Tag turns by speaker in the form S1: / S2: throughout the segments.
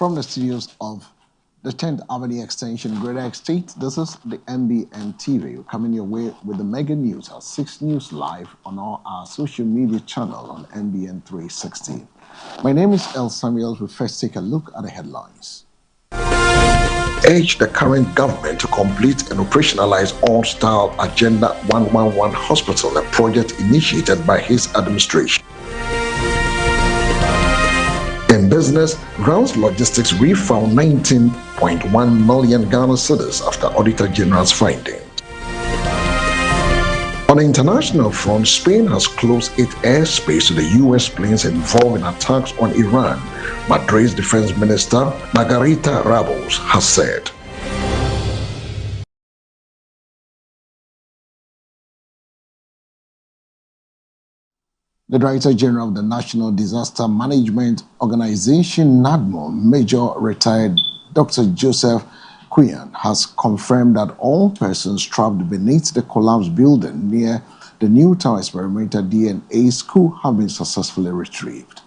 S1: From the studios of the 10th Avenue Extension, Greater Estate, this is the NBN TV. We're coming your way with the mega news, our 6 News Live on all our social media channel on NBN 360. My name is El Samuel. We'll first take a look at the headlines. Urge the current government to complete and operationalize All-Style Agenda 111 Hospital, a project initiated by his administration. In business, Grounds Logistics refound 19.1 million Ghana cedis after Auditor General's finding. On the international front, Spain has closed its airspace to the U.S. planes involved in attacks on Iran, Madrid's Defense Minister Margarita Robles has said. The Director General of the National Disaster Management Organization, Nadmo, Major Retired Dr. Joseph Kuyan, has confirmed that all persons trapped beneath the collapsed building near the Newtown Experimental DNA School have been successfully retrieved.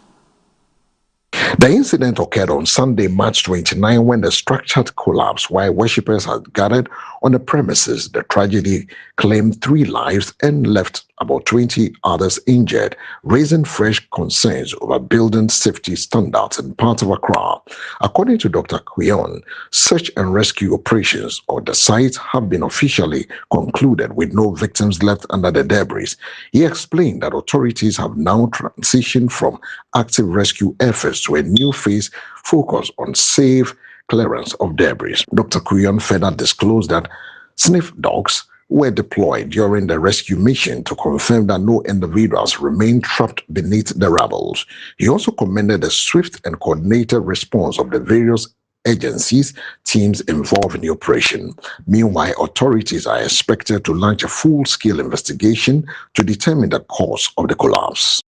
S1: The incident occurred on Sunday, March 29, when the structure collapsed while worshippers had gathered on the premises. The tragedy claimed 3 lives and left about 20 others injured, raising fresh concerns over building safety standards in parts of Accra. According to Dr. Kuyon, search and rescue operations on the site have been officially concluded with no victims left under the debris. He explained that authorities have now transitioned from active rescue efforts to a new phase focused on safe clearance of debris. Dr. Kuyon further disclosed that sniff dogs were deployed during the rescue mission to confirm that no individuals remained trapped beneath the rubble. He also commended the swift and coordinated response of the various agencies, teams involved in the operation. Meanwhile, authorities are expected to launch a full-scale investigation to determine the cause of the collapse.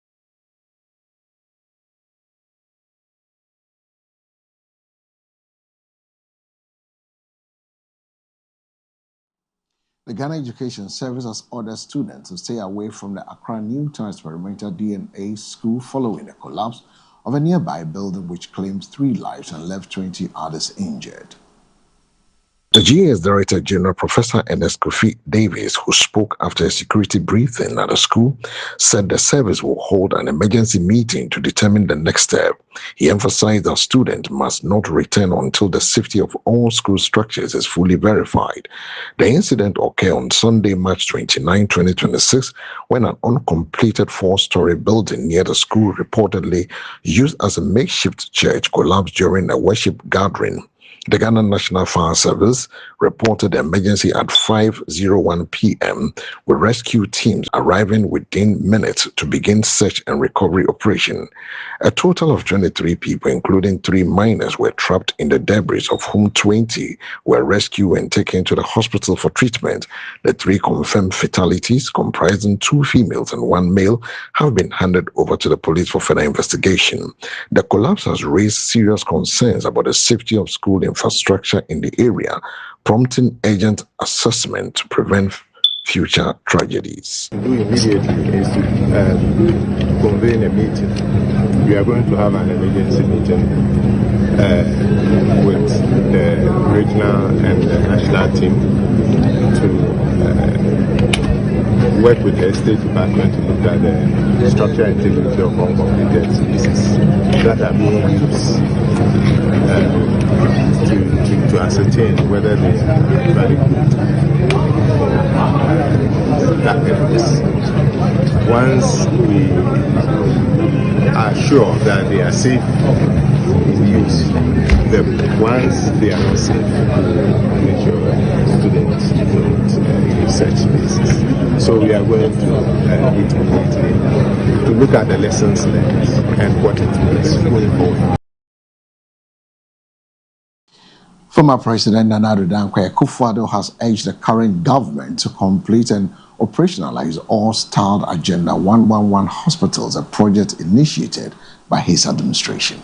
S1: The Ghana Education Service has ordered students to stay away from the Accra Newtown Experimental DNA School following the collapse of a nearby building which claimed 3 lives and left 20 others injured. The GA's Director General, Professor Ernest Kofi Davis, who spoke after a security briefing at the school, said the service will hold an emergency meeting to determine the next step. He emphasized that students must not return until the safety of all school structures is fully verified. The incident occurred on Sunday, March 29, 2026, when an uncompleted 4-story building near the school, reportedly used as a makeshift church, collapsed during a worship gathering. The Ghana National Fire Service reported the emergency at 5:01 p.m. with rescue teams arriving within minutes to begin search and recovery operation. A total of 23 people, including 3 minors, were trapped in the debris, of whom 20 were rescued and taken to the hospital for treatment. The 3 confirmed fatalities, comprising 2 females and 1 male, have been handed over to the police for further investigation. The collapse has raised serious concerns about the safety of school infrastructure in the area, prompting urgent assessment to prevent future tragedies.
S2: Do immediately is to convene a meeting. We are going to have an emergency meeting with the regional and the national team to work with the State Department to look at the structural integrity of uncompleted pieces that are being used to ascertain whether they are valid that purpose. Once we are sure that they are safe in use, once they are not safe, we make sure students don't use such spaces. So we are going to meet immediately to look at the lessons learned and what it means going forward.
S1: Former President Nana Dankwa Akufo-Addo has urged the current government to complete and operationalize All-Style Agenda 111 hospitals, a project initiated by his administration.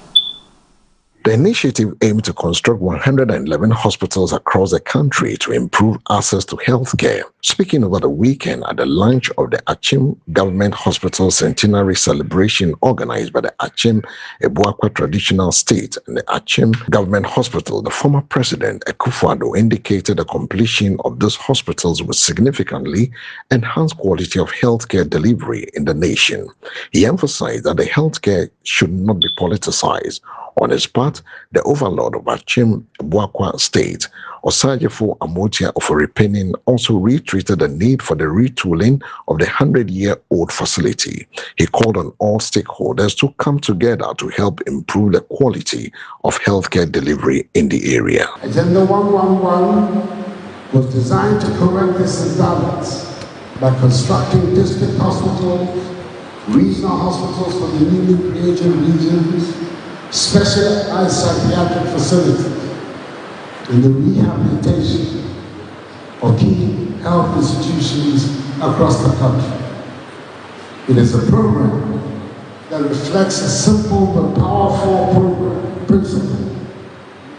S1: The initiative aimed to construct 111 hospitals across the country to improve access to healthcare. Speaking over the weekend at the launch of the Achim Government Hospital Centenary celebration organized by the Achim Ebuakwa Traditional State and the Achim Government Hospital, the former president Akufo-Addo indicated the completion of these hospitals would significantly enhance quality of healthcare delivery in the nation. He emphasized that the healthcare should not be politicized. On his part, the overlord of Achim Ebuakwa State, Osajefo Amotia Oforipenin, also reiterated the need for the retooling of the 100-year-old facility. He called on all stakeholders to come together to help improve the quality of healthcare delivery in the area.
S3: Agenda 111 was designed to correct this imbalance by constructing district hospitals, regional hospitals for the newly created regions, specialized psychiatric facilities, and the rehabilitation of key health institutions across the country. It is a program that reflects a simple but powerful principle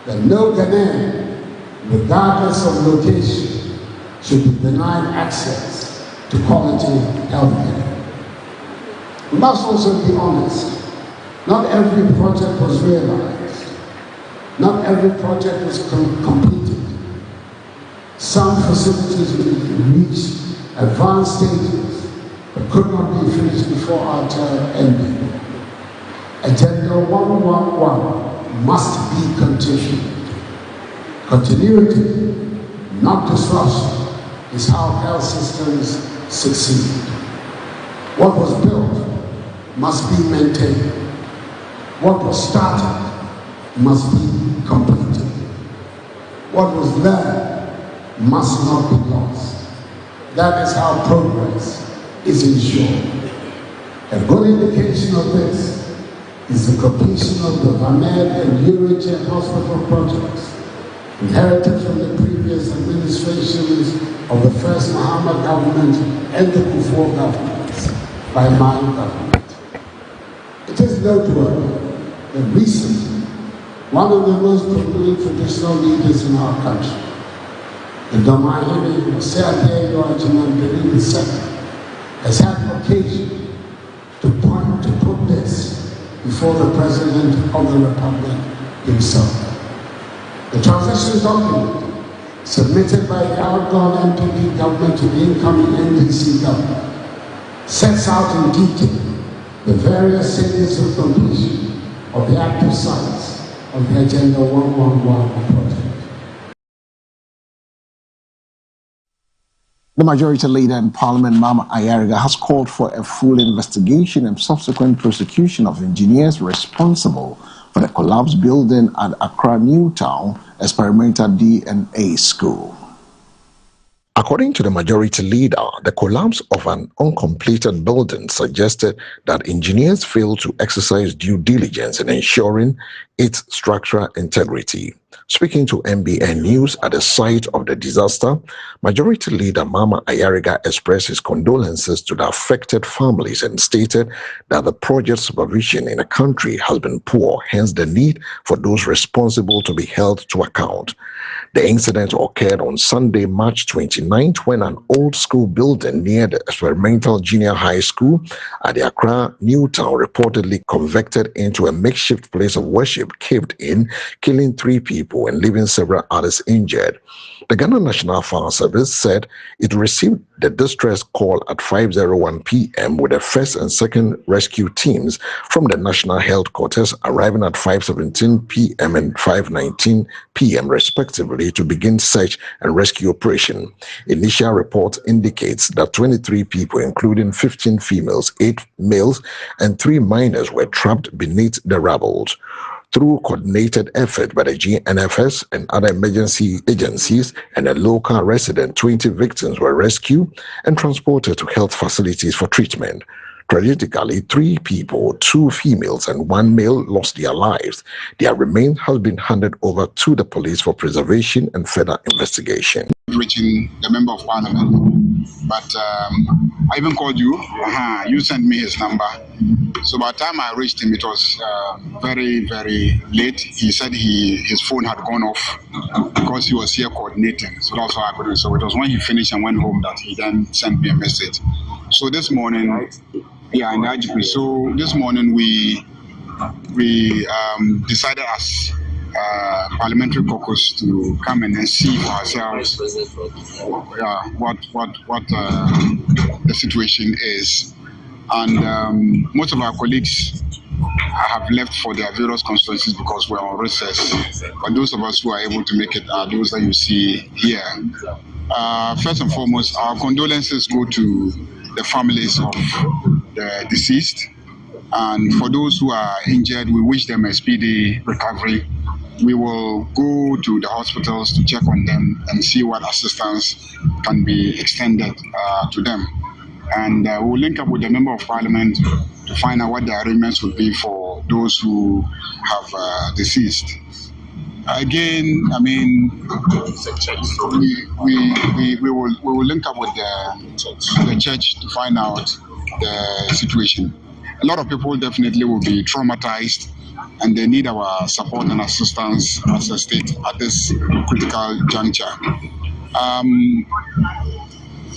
S3: that no Ghanaian, regardless of location, should be denied access to quality health care. We must also be honest. Not every project was realized. Not every project was completed. Some facilities reached advanced stages but could not be finished before our term ended. Agenda 111 must be continued. Continuity, not disruption, is how health systems succeed. What was built must be maintained. What was started must be completed. What was learned must not be lost. That is how progress is ensured. A good indication of this is the completion of the Vamed and Eurogen hospital projects, inherited from the previous administrations of the first Muhammad government and the Kufuor governments by my government. It is noteworthy that recently, one of the most prominent traditional leaders in our country, the Domahiri Oseade Yoajiman II, has had occasion to put this before the President of the Republic himself. The transition document submitted by the outgone MPP government to the incoming NDC government sets out in detail the various stages of completion of the active sites of the Agenda 111 project.
S1: The Majority Leader in Parliament, Mama Ayariga, has called for a full investigation and subsequent prosecution of engineers responsible for the collapsed building at Accra Newtown Experimental DNA School. According to the Majority Leader, the collapse of an uncompleted building suggested that engineers failed to exercise due diligence in ensuring its structural integrity. Speaking to MBN News at the site of the disaster, Majority Leader Mama Ayariga expressed his condolences to the affected families and stated that the project supervision in the country has been poor, hence the need for those responsible to be held to account. The incident occurred on Sunday, March 29th, when an old school building near the Experimental Junior High School at the Accra Newtown reportedly converted into a makeshift place of worship caved in, killing 3 people and leaving several others injured. The Ghana National Fire Service said it received the distress call at 5:01 p.m. with the first and second rescue teams from the National Health Quarters arriving at 5:17 p.m. and 5:19 p.m. respectively to begin search and rescue operation. Initial report indicates that 23 people, including 15 females, 8 males, and 3 minors, were trapped beneath the rubble. Through coordinated effort by the GNFS and other emergency agencies and a local resident, 20 victims were rescued and transported to health facilities for treatment. Tragically, 3 people, 2 females and 1 male lost their lives. Their remains have been handed over to the police for preservation and further investigation.
S4: Reaching the member of parliament, but I even called you. You sent me his number. So by the time I reached him, it was very, very late. He said his phone had gone off because he was here coordinating. So that's how I couldn't. So it was when he finished and went home that he then sent me a message. So this morning, in the IGP. So this morning we decided as parliamentary caucus to come in and see for ourselves what the situation is. And most of our colleagues have left for their various constituencies because we're on recess. But those of us who are able to make it are those that you see here. First and foremost, our condolences go to the families of the deceased. And for those who are injured, we wish them a speedy recovery. We will go to the hospitals to check on them and see what assistance can be extended to them. And we'll link up with the Member of Parliament to find out what the arrangements will be for those who have deceased. Again, I mean, we will link up with the church to find out the situation. A lot of people definitely will be traumatized, and they need our support and assistance as a state at this critical juncture.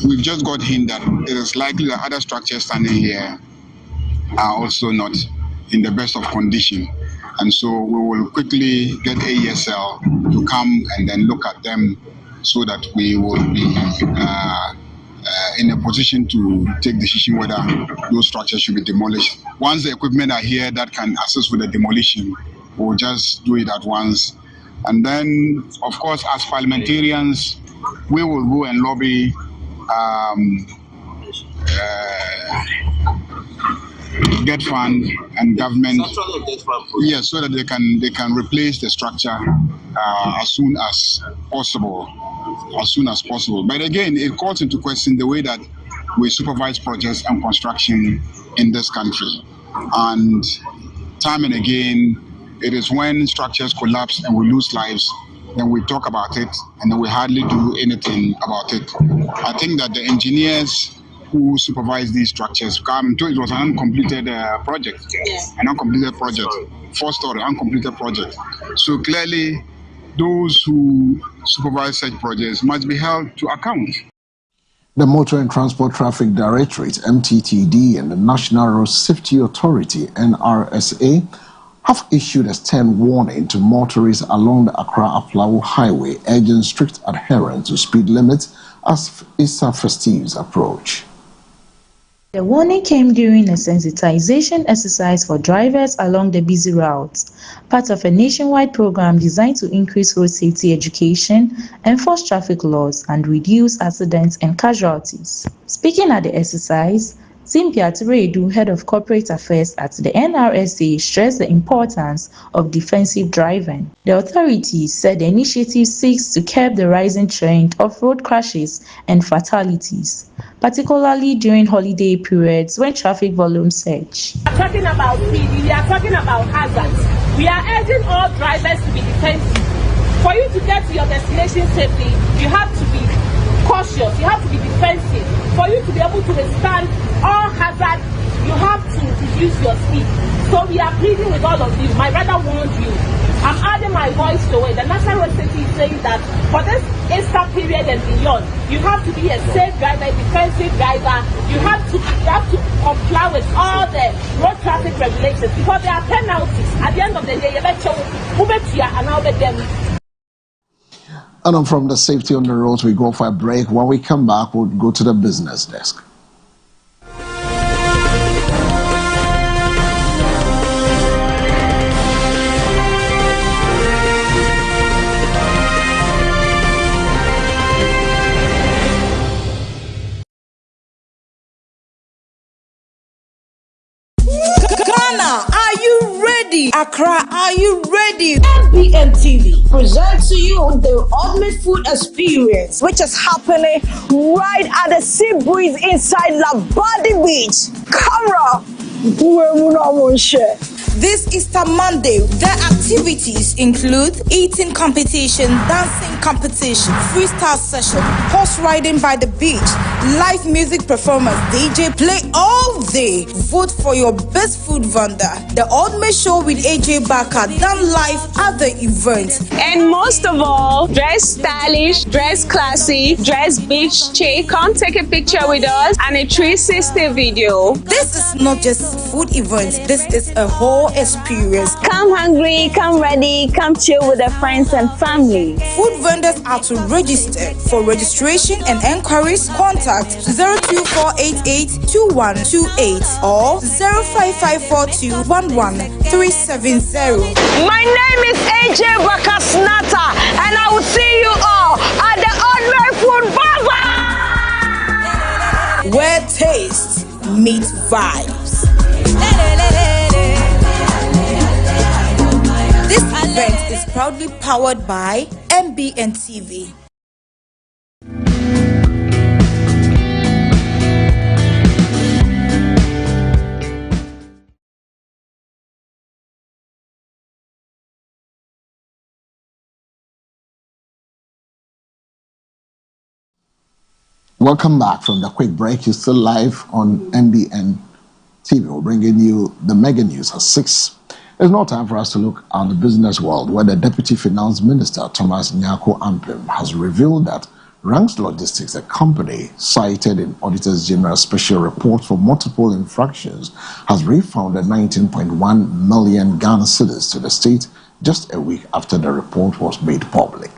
S4: We've just got hint that it is likely that other structures standing here are also not in the best of condition. And so we will quickly get AESL to come and then look at them so that we will be in a position to take decision whether those structures should be demolished. Once the equipment are here that can assist with the demolition, we'll just do it at once. And then, of course, as parliamentarians, we will go and lobby debt fund and government, yes, so that they can replace the structure as soon as possible. But again, it calls into question the way that we supervise projects and construction in this country. And time and again, it is when structures collapse and we lose lives, then we talk about it, and then we hardly do anything about it. I think that the engineers who supervise these structures come to it was an uncompleted project, an uncompleted project, 4-story uncompleted project. So clearly, those who supervise such projects must be held to account.
S1: The Motor and Transport Traffic Directorate, MTTD, and the National Road Safety Authority, NRSA, have issued a stern warning to motorists along the Accra-Aflao Highway, urging strict adherence to speed limits as Easter festives approach.
S5: The warning came during a sensitization exercise for drivers along the busy routes, part of a nationwide program designed to increase road safety education, enforce traffic laws, and reduce accidents and casualties. Speaking at the exercise, Cynthia Tiredu, head of corporate affairs at the NRSA, stressed the importance of defensive driving. The authority said the initiative seeks to curb the rising trend of road crashes and fatalities, particularly during holiday periods when traffic volumes surge.
S6: We are talking about speed, we are talking about hazards. We are urging all drivers to be defensive. For you to get to your destination safely, you have to be cautious, you have to be defensive. For you to be able to withstand all hazards, you have to reduce your speed. So we are pleading with all of you. My brother warned you. I'm adding my voice to it. The National Road Safety is saying that for this Easter period and beyond, you have to be a safe driver, a defensive driver. You have to comply with all the road traffic regulations because there are penalties. At the end of the day, you better move it to and I'll bet them.
S1: And from the safety on the roads, we go for a break. When we come back, we'll go to the business desk.
S7: Are you ready? Accra, are you ready?
S8: MBM TV presents to you the ultimate food experience, which is happening right at the sea breeze inside Labadi Beach. Camera,
S7: this Easter Monday, the activities include eating competition, dancing competition, freestyle session, horse riding by the beach, live music performance, DJ play all day. Vote for your best food vendor. The Ultimate Show with AJ Baka done live at the event.
S9: And most of all, dress stylish, dress classy, dress beach chic. Come take a picture with us and a 360 video.
S7: This is not just food event. This is a whole experience.
S8: Come hungry, come ready, come chill with your friends and family.
S7: Food vendors are to register. For registration and enquiries, contact 024882128 or 055421137.
S8: My name is AJ Bakasnata, and I will see you all at the Ultimate Food Bazaar,
S7: where taste meets vibes. This event is proudly powered by MBN TV.
S1: Welcome back from the quick break. You're still live on MBN TV. We're bringing you the mega news at 6. It's now time for us to look at the business world, where the Deputy Finance Minister, Thomas Nyarko Ampem, has revealed that Ranks Logistics, a company cited in Auditor's General Special Report for multiple infractions, has refunded 19.1 million Ghana cedis to the state just a week after the report was made public.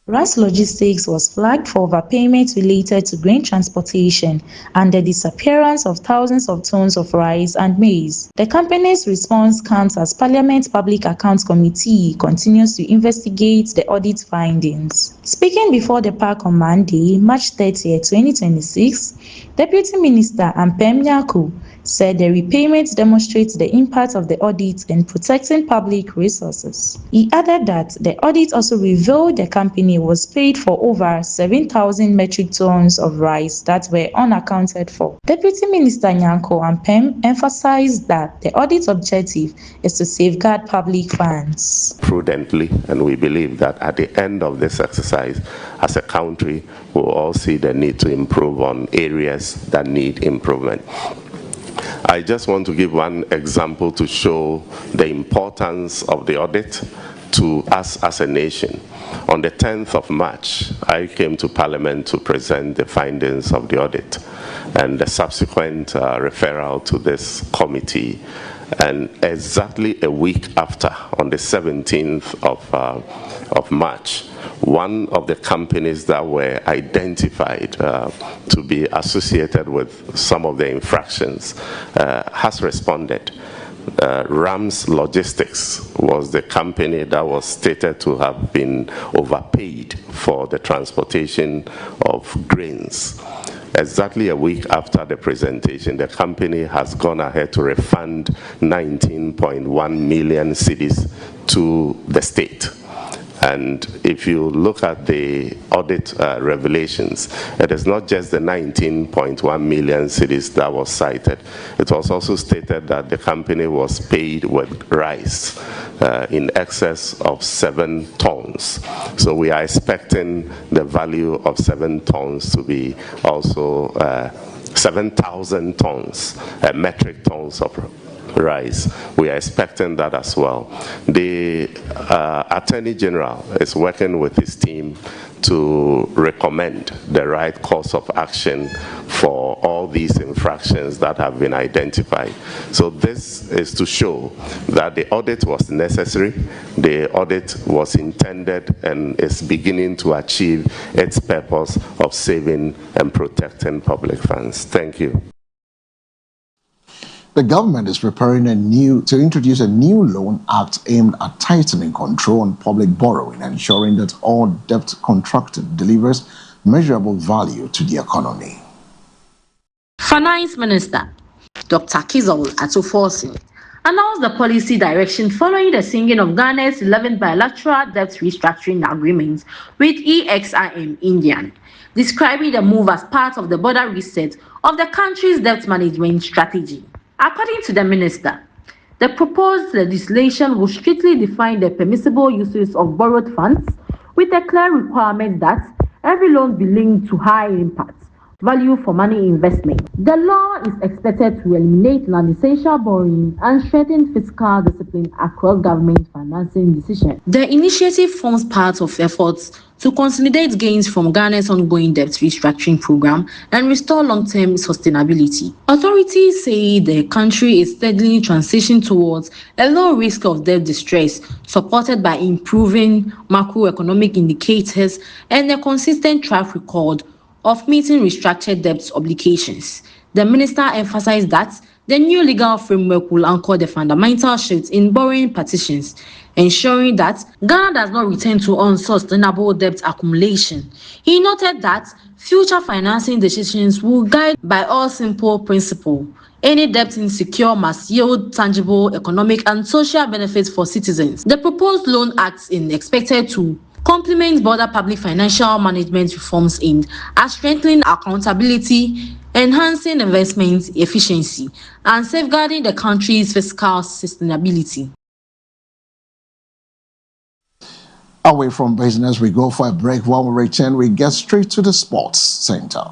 S5: Ranks Logistics was flagged for overpayments related to grain transportation and the disappearance of thousands of tons of rice and maize. The company's response comes as Parliament's Public Accounts Committee continues to investigate the audit findings. Speaking before the park on Monday, March 30, 2026, Deputy Minister Ampem Nyarko said the repayments demonstrate the impact of the audit in protecting public resources. He added that the audit also revealed the company was paid for over 7,000 metric tons of rice that were unaccounted for. Deputy Minister Nyarko Ampem emphasized that the audit objective is to safeguard public funds.
S2: Prudently, and we believe that at the end of this exercise, as a country, we'll all see the need to improve on areas that need improvement. I just want to give one example to show the importance of the audit to us as a nation. On the 10th of March, I came to Parliament to present the findings of the audit and the subsequent referral to this committee. And exactly a week after, on the 17th of March, one of the companies that were identified to be associated with some of the infractions has responded. Ranks Logistics was the company that was stated to have been overpaid for the transportation of grains. Exactly a week after the presentation, the company has gone ahead to refund 19.1 million cedis to the state. And if you look at the audit revelations, it is not just the 19.1 million cedis that was cited. It was also stated that the company was paid with rice in excess of 7 tons. So we are expecting the value of 7 tons to be also 7,000 tons, metric tons of rice. We are expecting that as well. The Attorney General is working with his team to recommend the right course of action for all these infractions that have been identified. So this is to show that the audit was necessary, the audit was intended and is beginning to achieve its purpose of saving and protecting public funds. Thank you.
S1: The government is preparing to introduce a new loan act aimed at tightening control on public borrowing, ensuring that all debt contracted delivers measurable value to the economy.
S10: Finance Minister Dr. Kizol Atuforsi announced the policy direction following the signing of Ghana's 11th bilateral debt restructuring agreement with EXIM Indian, describing the move as part of the border reset of the country's debt management strategy. According to the minister, the proposed legislation will strictly define the permissible uses of borrowed funds, with a clear requirement that every loan be linked to high impact value for money investment. The law is expected to eliminate non-essential borrowing and strengthen fiscal discipline across government financing decisions. The initiative forms part of efforts to consolidate gains from Ghana's ongoing debt restructuring program and restore long-term sustainability. Authorities say the country is steadily transitioning towards a low risk of debt distress, supported by improving macroeconomic indicators and a consistent track record of meeting restructured debt obligations. The minister emphasized that the new legal framework will anchor the fundamental shifts in borrowing practices, ensuring that Ghana does not return to unsustainable debt accumulation. He noted that future financing decisions will guide by all simple principle. Any debt insecure must yield tangible economic and social benefits for citizens. The proposed loan act is expected to complement broader public financial management reforms aimed at strengthening accountability, enhancing investment efficiency, and safeguarding the country's fiscal sustainability.
S1: Away from business, we go for a break. When we return, we get straight to the sports center.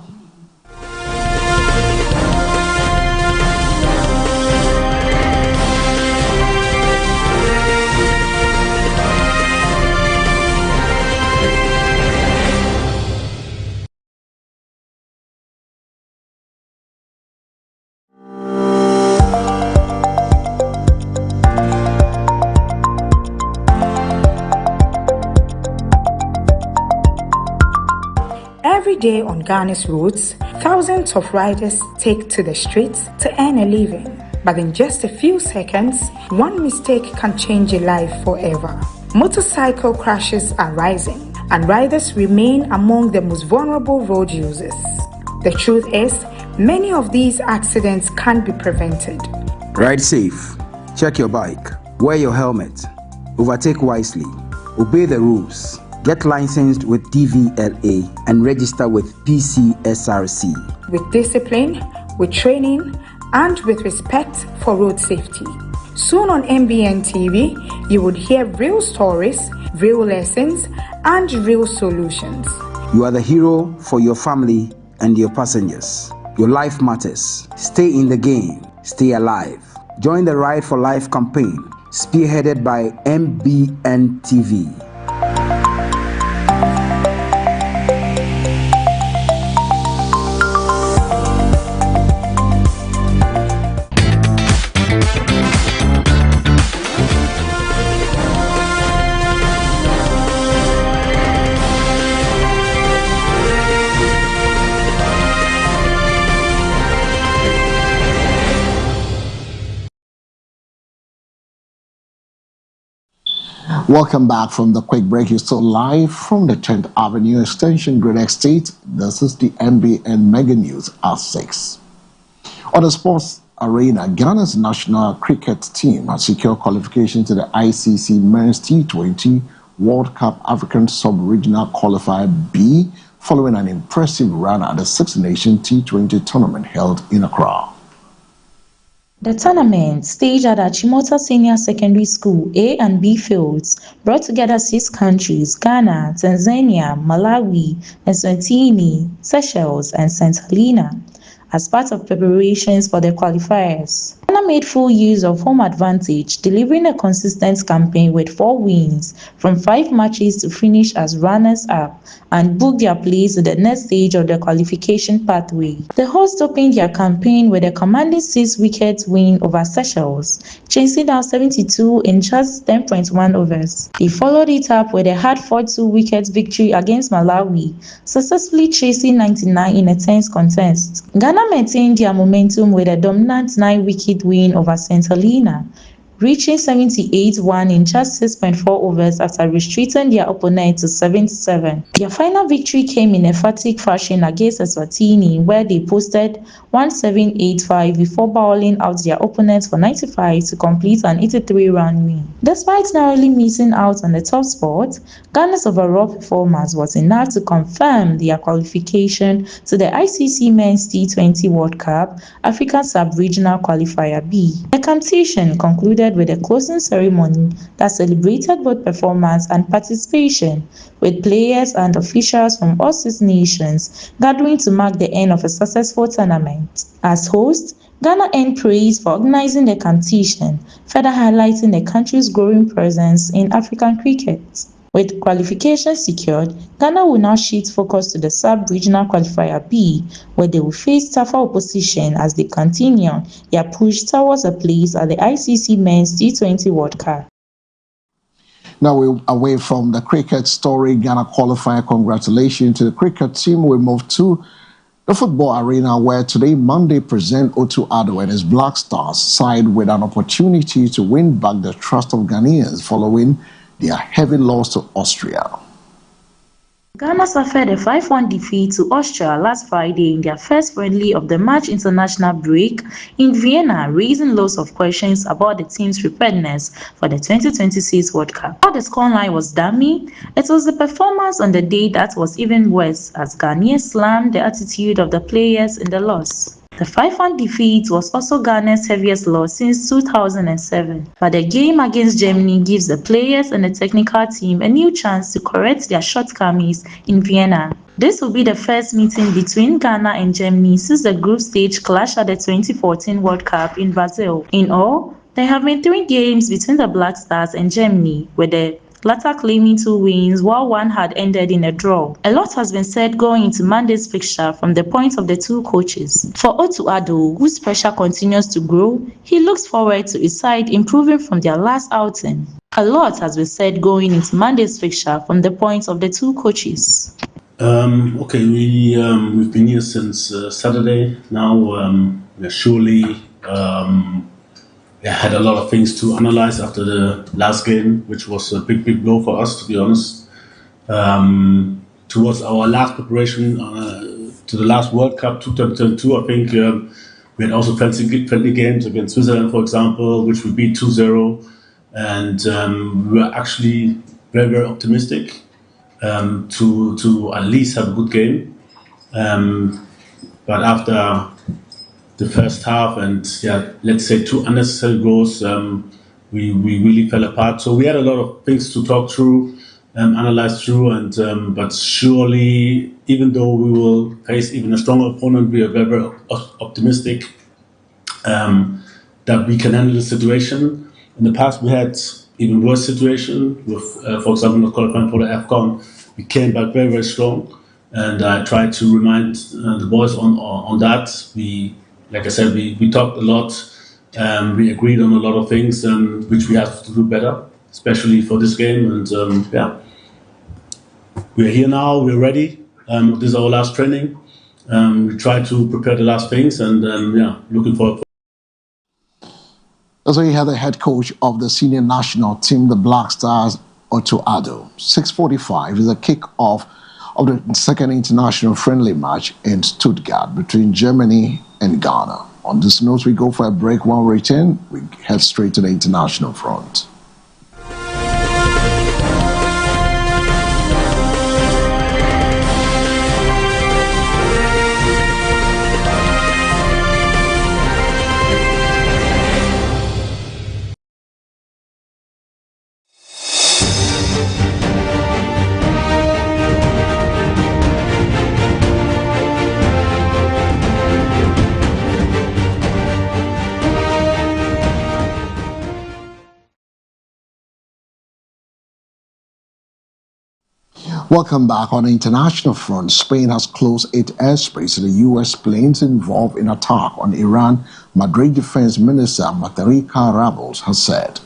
S7: Every day on Ghana's roads, thousands of riders take to the streets to earn a living. But in just a few seconds, one mistake can change a life forever. Motorcycle crashes are rising, and riders remain among the most vulnerable road users. The truth is, many of these accidents can't be prevented.
S11: Ride safe, check your bike, wear your helmet, overtake wisely, obey the rules. Get licensed with DVLA and register with PCSRC.
S7: With discipline, with training, and with respect for road safety. Soon on MBN TV, you would hear real stories, real lessons, and real solutions.
S11: You are the hero for your family and your passengers. Your life matters. Stay in the game. Stay alive. Join the Ride for Life campaign, spearheaded by MBN TV.
S1: Welcome back from the quick break. You're still live from the 10th Avenue Extension Grid Estate. This is the MBN Mega News at 6. On the sports arena, Ghana's national cricket team has secured qualification to the ICC Men's T20 World Cup African Sub-Regional Qualifier B following an impressive run at the Six Nation T20 tournament held in Accra.
S5: The tournament, staged at Achimota Senior Secondary School A and B fields, brought together 6 countries: Ghana, Tanzania, Malawi, Eswatini, Seychelles, and St. Helena, as part of preparations for the qualifiers. Ghana made full use of home advantage, delivering a consistent campaign with 4 wins from 5 matches to finish as runners-up and book their place to the next stage of the qualification pathway. The hosts opened their campaign with a commanding 6-wicket win over Seychelles, chasing down 72 in just 10.1 overs. They followed it up with a hard-fought 2-wicket victory against Malawi, successfully chasing 99 in a tense contest. Ghana maintained their momentum with a dominant 9-wicket win over St. Helena, reaching 78-1 in just 6.4 overs after restricting their opponent to 77. Their final victory came in emphatic fashion against Eswatini, where they posted 1785 before bowling out their opponents for 95 to complete an 83-run win. Despite narrowly missing out on the top spot, Ghana's overall performance was enough to confirm their qualification to the ICC Men's T20 World Cup African Sub-Regional Qualifier B. The competition concluded concluded with a closing ceremony that celebrated both performance and participation, with players and officials from all 6 nations gathering to mark the end of a successful tournament. As host, Ghana earned praise for organizing the competition, further highlighting the country's growing presence in African cricket. With qualifications secured, Ghana will now shift focus to the sub-regional qualifier B, where they will face tougher opposition as they continue their push towards a place at the ICC Men's T20 World Cup.
S1: Now we're away from the cricket story. Ghana qualifier. Congratulations to the cricket team. We move to the football arena, where today, Monday, President Otto Addo and his Black Stars side with an opportunity to win back the trust of Ghanaians following their heavy loss to Austria.
S5: Ghana suffered a 5-1 defeat to Austria last Friday in their first friendly of the March international break in Vienna, raising lots of questions about the team's preparedness for the 2026 World Cup. While the scoreline was dummy, it was the performance on the day that was even worse, as Ghanaians slammed the attitude of the players in the loss. The 5-1 defeat was also Ghana's heaviest loss since 2007, but the game against Germany gives the players and the technical team a new chance to correct their shortcomings in Vienna. This will be the first meeting between Ghana and Germany since the group stage clash at the 2014 World Cup in Brazil. In all, there have been 3 games between the Black Stars and Germany, with the latter claiming 2 wins while one had ended in a draw. A lot has been said going into Monday's fixture from the point of the 2 coaches. For Otto Addo, whose pressure continues to grow, he looks forward to his side improving from their last outing. A lot has been said going into Monday's fixture from the point of the 2 coaches.
S12: We've been here since Saturday. Now we're surely had a lot of things to analyze after the last game, which was a big blow for us, to be honest. Towards our last preparation to the last World Cup 2022, I think we had also friendly games against Switzerland, for example, which we beat 2-0. And we were actually very optimistic to at least have a good game. But after the first half and let's say 2 unnecessary goals, we really fell apart. So we had a lot of things to talk through, analyze through, and but surely, even though we will face even a stronger opponent, we are very optimistic that we can handle the situation. In the past, we had even worse situation with, for example, not qualifying for the AFCON. We came back very strong, and I tried to remind the boys on that. Like I said, we talked a lot. We agreed on a lot of things which we have to do better, especially for this game. And we're here now. We're ready. This is our last training. We try to prepare the last things, and looking forward.
S1: So you have the head coach of the senior national team, the Black Stars, Otto Addo. 6:45 is the kick-off of the second international friendly match in Stuttgart between Germany and Ghana. On this note, we go for a break. When we return, we head straight to the international front. Welcome back. On the international front, Spain has closed its airspace to the U.S. planes involved in attack on Iran, Madrid Defense Minister Margarita Rebels has said.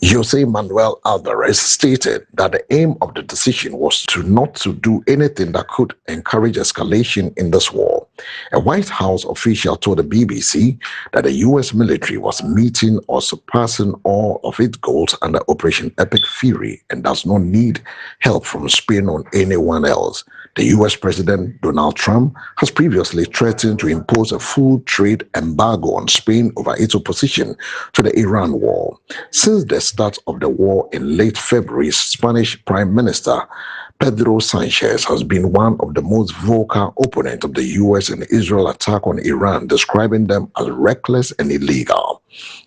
S1: Jose Manuel Alvarez stated that the aim of the decision was not to do anything that could encourage escalation in this war. A White House official told the BBC that the U.S. military was meeting or surpassing all of its goals under Operation Epic Fury and does not need help from Spain or anyone else. The U.S. President Donald Trump has previously threatened to impose a full trade embargo on Spain over its opposition to the Iran war. Since the start of the war in late February, Spanish Prime Minister Pedro Sanchez has been one of the most vocal opponents of the U.S. and Israel attack on Iran, describing them as reckless and illegal.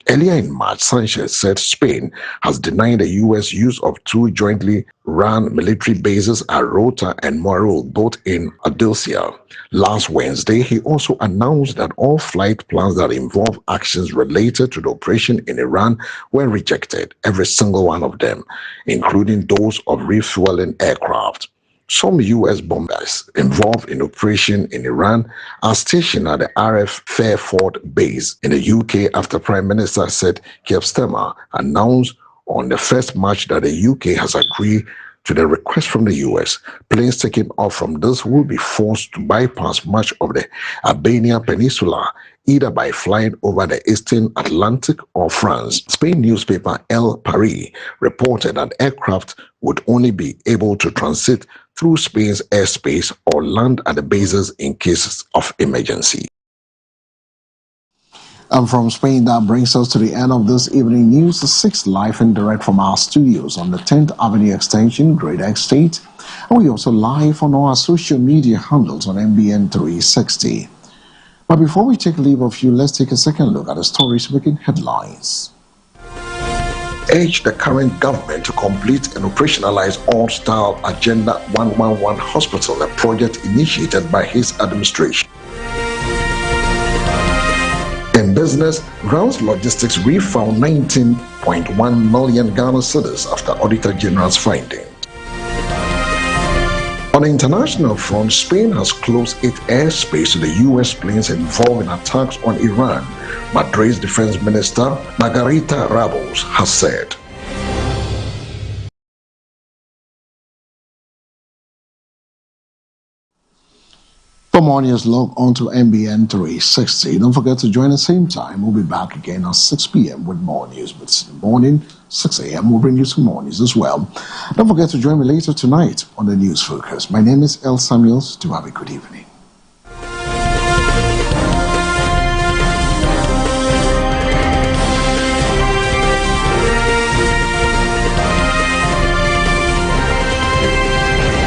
S1: Earlier in March, Sanchez said Spain has denied the U.S. use of two jointly run military bases at Rota and Morul, both in Andalusia. Last Wednesday, he also announced that all flight plans that involve actions related to the operation in Iran were rejected, every single one of them, including those of refueling aircraft. Some U.S. bombers involved in operation in Iran are stationed at the RF Fairford base in the UK after Prime Minister Keir Starmer announced on the 1st March that the UK has agreed to the request from the U.S. Planes taken off from this will be forced to bypass much of the Albania Peninsula, either by flying over the eastern Atlantic or France. Spain newspaper El País reported that aircraft would only be able to transit through Spain's airspace or land at the bases in cases of emergency. And from Spain, that brings us to the end of this evening news. 6 live and direct from our studios on the 10th Avenue Extension, Greater Estate. And we also live on our social media handles on MBN 360. But before we take leave of you, let's take a second look at the stories making headlines. Urge the current government to complete and operationalize All-Style Agenda 111 Hospital, a project initiated by his administration. In business, Grounds Logistics refound 19.1 million Ghana cedis after Auditor General's finding. On the international front, Spain has closed its airspace to the U.S. planes involved in attacks on Iran, Madrid's Defense Minister Margarita Ramos has said. For more news, log on to MBN 360. Don't forget to join the same time. We'll be back again at 6 p.m. with more news. But in the morning, 6 a.m., we'll bring you some more news as well. Don't forget to join me later tonight on the News Focus. My name is El Samuels. Do have a good evening.